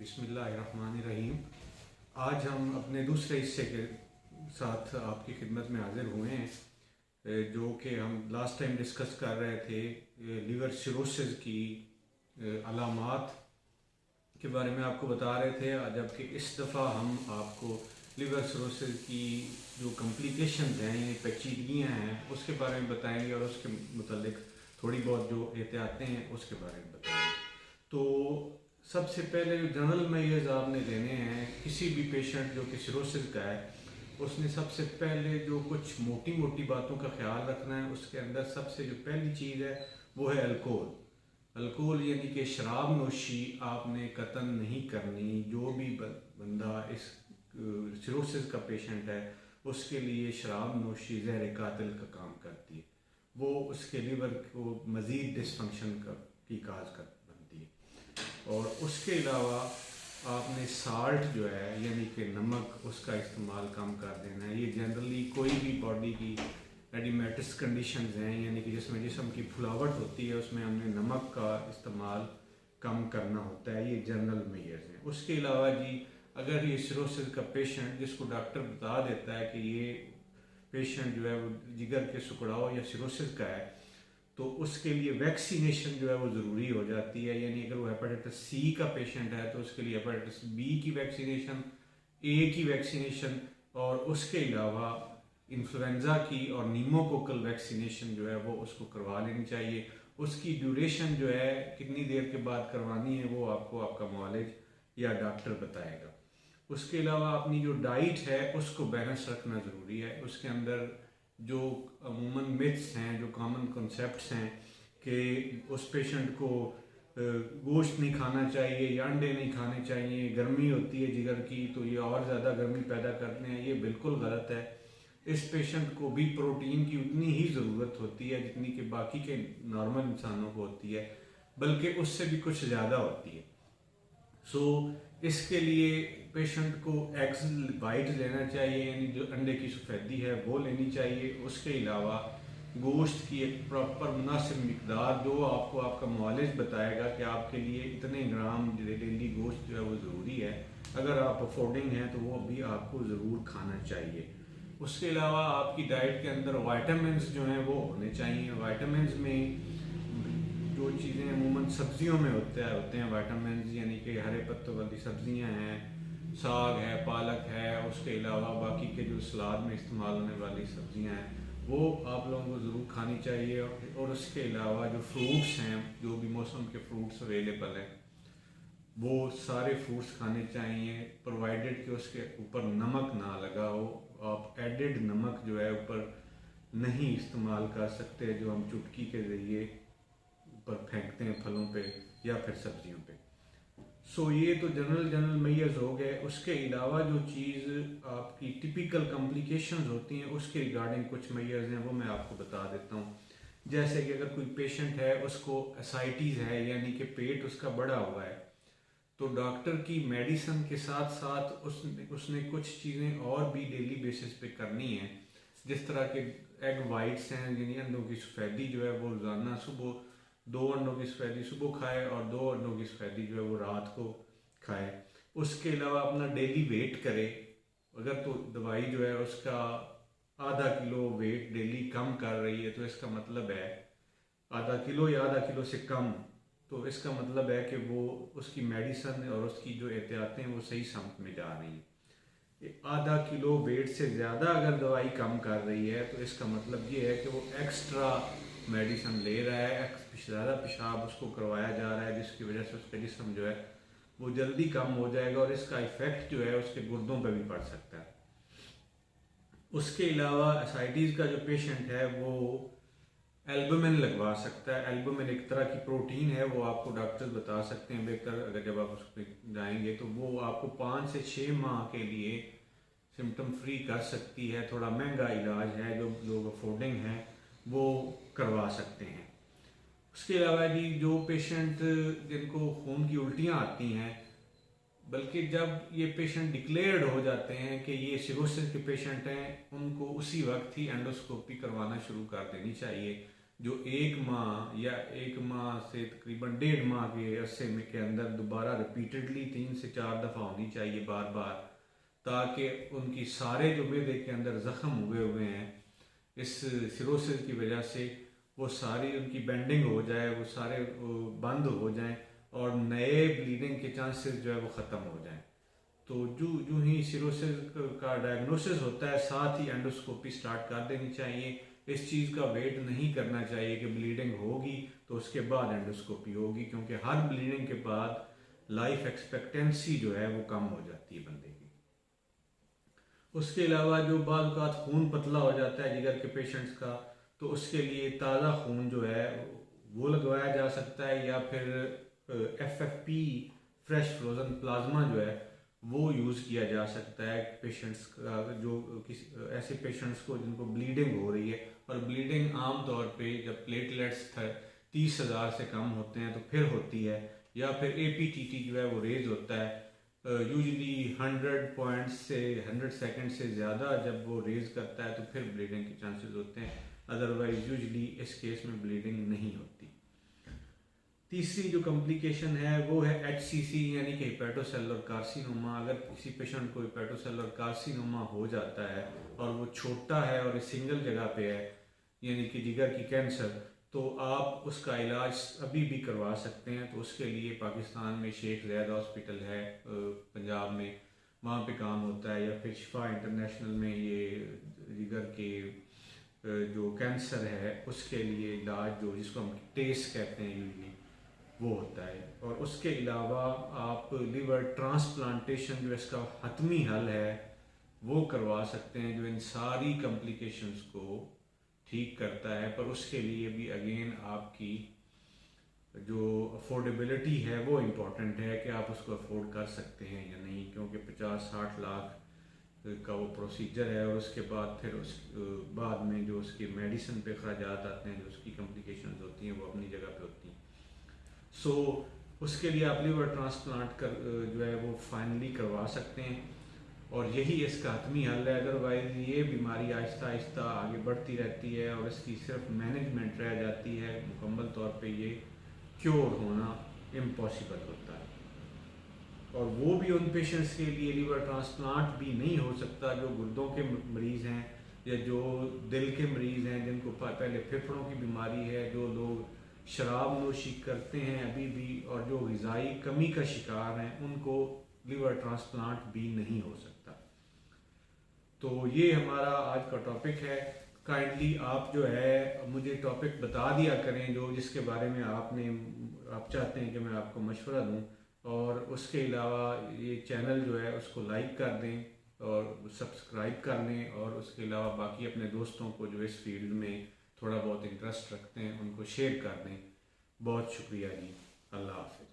बिस्मिल्लाहिर्रहमानिर्रहीम। आज हम अपने दूसरे हिस्से के साथ आपकी खिदमत में हाजिर हुए हैं, जो कि हम लास्ट टाइम डिस्कस कर रहे थे लिवर सिरोसिस की अलामात के बारे में आपको बता रहे थे, जबकि इस दफ़ा हम आपको लिवर सिरोसिस की जो कॉम्प्लिकेशंस हैं यानी पेचीदगियाँ हैं उसके बारे में बताएंगे और उसके मुतालिक थोड़ी बहुत जो एहतियातें हैं उसके बारे में बताएंगे। तो सबसे पहले जो जनरल मेजर्स आपने देने हैं किसी भी पेशेंट जो कि सिरोसिस का है, उसने सबसे पहले जो कुछ मोटी मोटी बातों का ख्याल रखना है। उसके अंदर सबसे जो पहली चीज़ है वो है अल्कोहल। अल्कोहल यानी कि शराब नोशी आपने कतन नहीं करनी। जो भी बंदा इस सिरोसिस का पेशेंट है उसके लिए शराब नोशी ज़हर कातिल का काम करती है, वो उसके लिवर को मज़ीद डिसफंक्शन की काज बनती है। और उसके अलावा आपने साल्ट जो है यानी कि नमक उसका इस्तेमाल कम कर देना है। ये जनरली कोई भी बॉडी की एडिमेटिस कंडीशंस हैं यानी कि जिसमें जिस्म की फुलावट होती है उसमें हमने नमक का इस्तेमाल कम करना होता है। ये जनरल मेजर्स हैं। उसके अलावा जी अगर ये सिरोसिस का पेशेंट जिसको डॉक्टर बता देता है कि ये पेशेंट जो है वो जिगर के सुकड़ाव या सिरोसिस का है, तो उसके लिए वैक्सीनेशन जो है वो ज़रूरी हो जाती है। यानी अगर वो हेपेटाइटिस सी का पेशेंट है तो उसके लिए हेपेटाइटिस बी की वैक्सीनेशन, ए की वैक्सीनेशन और उसके अलावा इन्फ्लुएंज़ा की और नीमोकोकल वैक्सीनेशन जो है वो उसको करवा लेनी चाहिए। उसकी ड्यूरेशन जो है कितनी देर के बाद करवानी है वो आपको आपका मुआलिज या डॉक्टर बताएगा। उसके अलावा अपनी जो डाइट है उसको बैलेंस रखना ज़रूरी है। उसके अंदर जो अमूमन मिथ्स हैं, जो कॉमन कॉन्सेप्ट्स हैं कि उस पेशेंट को गोश्त नहीं खाना चाहिए या अंडे नहीं खाने चाहिए, गर्मी होती है जिगर की तो ये और ज़्यादा गर्मी पैदा करते हैं, ये बिल्कुल गलत है। इस पेशेंट को भी प्रोटीन की उतनी ही ज़रूरत होती है जितनी कि बाकी के नॉर्मल इंसानों को होती है, बल्कि उससे भी कुछ ज़्यादा होती है। सो इसके लिए पेशेंट को एग्स वाइट लेना चाहिए यानी जो अंडे की सफ़ेदी है वो लेनी चाहिए। उसके अलावा गोश्त की एक प्रॉपर मुनासिब मिकदार जो आपको आपका मुआलिज बताएगा कि आपके लिए इतने ग्राम डेली गोश्त जो है वो ज़रूरी है। अगर आप अफोर्डिंग हैं तो वो भी आपको ज़रूर खाना चाहिए। उसके अलावा आपकी डाइट के अंदर वाइटामिन्स जो हैं वो होने चाहिए। वाइटामिन्स में जो चीज़ें अमूमन सब्जियों में होते हैं वाइटामिन्स यानी कि हरे पत्तों वाली सब्जियां हैं, साग है, पालक है, उसके अलावा बाकी के जो सलाद में इस्तेमाल होने वाली सब्जियां हैं वो आप लोगों को ज़रूर खानी चाहिए। और उसके अलावा जो फ्रूट्स हैं, जो भी मौसम के फ्रूट्स अवेलेबल हैं वो सारे फ्रूट्स खाने चाहिए, प्रोवाइडेड कि उसके ऊपर नमक ना लगा हो। आप एडेड नमक जो है ऊपर नहीं इस्तेमाल कर सकते, जो हम चुटकी के ज़रिए ऊपर फेंकते हैं फलों पे या फिर सब्जियों पे। सो ये तो जनरल मेजर्स हो गए। उसके अलावा जो चीज़ आपकी टिपिकल कॉम्प्लिकेशंस होती हैं उसके रिगार्डिंग कुछ मेजर्स हैं वो मैं आपको बता देता हूँ। जैसे कि अगर कोई पेशेंट है उसको एसाइटिस है यानी कि पेट उसका बड़ा हुआ है, तो डॉक्टर की मेडिसिन के साथ साथ उसने कुछ चीज़ें और भी डेली बेसिस पे करनी है। जिस तरह के एग वाइट्स हैं यानी अंडों की सफ़ेदी जो है वो रोज़ाना सुबह 2 अंडों की सफ़ेदी सुबह खाए और 2 अंडों की सफ़ेदी जो है वो रात को खाए। उसके अलावा अपना डेली वेट करे। अगर तो दवाई जो है उसका आधा किलो वेट डेली कम कर रही है तो इसका मतलब है आधा किलो या आधा किलो से कम, तो इसका मतलब है कि वो उसकी मेडिसिन और उसकी जो एहतियातें हैं वो सही समत में जा रही हैं। आधा किलो वेट से ज़्यादा अगर दवाई कम कर रही है तो इसका मतलब ये है कि वो एक्स्ट्रा मेडिसिन ले रहा है, ज़्यादा पेशाब उसको करवाया जा रहा है, जिसकी वजह से उसका जिस्म जो है वो जल्दी कम हो जाएगा और इसका इफ़ेक्ट जो है उसके गुर्दों पर भी पड़ सकता है। उसके अलावा एसाइटिस का जो पेशेंट है वो एल्बुमिन लगवा सकता है। एल्बुमिन एक तरह की प्रोटीन है, वो आपको डॉक्टर्स बता सकते हैं बेहतर अगर जब आप उस पर जाएंगे, तो वो आपको 5 से 6 माह के लिए सिम्टम फ्री कर सकती है। थोड़ा महंगा इलाज है, जो लोग अफोर्डिंग हैं वो करवा सकते हैं। उसके अलावा जी जो पेशेंट जिनको खून की उल्टियाँ आती हैं, बल्कि जब ये पेशेंट डिक्लेयर्ड हो जाते हैं कि ये सिरोसिस के पेशेंट हैं, उनको उसी वक्त ही एंडोस्कोपी करवाना शुरू कर देनी चाहिए। जो 1 माह या 1 माह से तकरीबन 1.5 माह के अरसे में के अंदर दोबारा रिपीटेडली 3 से 4 दफ़ा होनी चाहिए बार बार, ताकि उनकी सारे जो मैदे के अंदर ज़ख़म हुए हैं इस सिरोसिस की वजह से वो सारी उनकी बेंडिंग हो जाए, वो सारे बंद हो जाएं और नए ब्लीडिंग के चांसेस जो है वो ख़त्म हो जाएं। तो जो ही सिरोसिस का डायग्नोसिस होता है साथ ही एंडोस्कोपी स्टार्ट कर देनी चाहिए। इस चीज़ का वेट नहीं करना चाहिए कि ब्लीडिंग होगी तो उसके बाद एंडोस्कोपी होगी, क्योंकि हर ब्लीडिंग के बाद लाइफ एक्सपेक्टेंसी जो है वो कम हो जाती है बंदे की। उसके अलावा जो बाज़ औक़ात खून पतला हो जाता है जिगर के पेशेंट्स का, तो उसके लिए ताज़ा खून जो है वो लगवाया जा सकता है, या फिर FFP फ्रेश फ्रोज़न प्लाज्मा जो है वो यूज़ किया जा सकता है पेशेंट्स का, जो किसी ऐसे पेशेंट्स को जिनको ब्लीडिंग हो रही है, और ब्लीडिंग आम तौर पे जब प्लेटलेट्स 30,000 से कम होते हैं तो फिर होती है, या फिर APTT जो है वो रेज होता है यूजली 100 पॉइंट्स से 100 सेकंड से ज़्यादा जब वो रेज करता है तो फिर ब्लीडिंग के चांसेस होते हैं, अदरवाइज यूजली इस केस में ब्लीडिंग नहीं होती। तीसरी जो कॉम्प्लिकेशन है वो है HCC यानी कि हेपेटोसेलुलर कार्सिनोमा। अगर किसी पेशेंट को हेपेटोसेलुलर कार्सिनोमा हो जाता है और वो छोटा है और सिंगल जगह पे है यानी कि जिगर की कैंसर, तो आप उसका इलाज अभी भी करवा सकते हैं। तो उसके लिए पाकिस्तान में शेख ज़ैद हॉस्पिटल है पंजाब में, वहाँ पे काम होता है, या फिर शिफा इंटरनेशनल में ये जिगर के जो कैंसर है उसके लिए इलाज जो जिसको हम टेस्ट कहते हैं यूजली वो होता है। और उसके अलावा आप लिवर ट्रांसप्लांटेशन जो इसका हतमी हल है वो करवा सकते हैं, जो इन सारी कॉम्प्लिकेशंस को ठीक करता है। पर उसके लिए भी अगेन आपकी जो अफोर्डेबिलिटी है वो इम्पॉर्टेंट है कि आप उसको अफोर्ड कर सकते हैं या नहीं, क्योंकि 50-60 लाख का वो प्रोसीजर है, और उसके बाद फिर उस बाद में जो उसकी मेडिसिन पे खर्चात आते हैं, जो उसकी कॉम्प्लिकेशंस होती हैं वो अपनी जगह पे होती हैं। सो उसके लिए आप लिवर ट्रांसप्लांट कर जो है वो फाइनली करवा सकते हैं, और यही इसका हतमी हल है। अदरवाइज ये बीमारी आहिस्ता आहिस्ता आगे बढ़ती रहती है और इसकी सिर्फ मैनेजमेंट रह जाती है, मुकम्मल तौर पे ये क्योर होना इम्पॉसिबल होता है। और वो भी उन पेशेंट्स के लिए लिवर ट्रांसप्लांट भी नहीं हो सकता जो गुर्दों के मरीज़ हैं या जो दिल के मरीज़ हैं, जिनको पहले फेफड़ों की बीमारी है, जो लोग शराब नोशी करते हैं अभी भी, और जो ग़िज़ाई कमी का शिकार हैं, उनको लिवर ट्रांसप्लांट भी नहीं हो सकता। तो ये हमारा आज का टॉपिक है। काइंडली आप जो है मुझे टॉपिक बता दिया करें जो जिसके बारे में आप चाहते हैं कि मैं आपको मशवरा दूं, और उसके अलावा ये चैनल जो है उसको लाइक कर दें और सब्सक्राइब कर लें, और उसके अलावा बाकी अपने दोस्तों को जो इस फील्ड में थोड़ा बहुत इंटरेस्ट रखते हैं उनको शेयर कर दें। बहुत शुक्रिया जी, अल्लाह हाफ़िज़।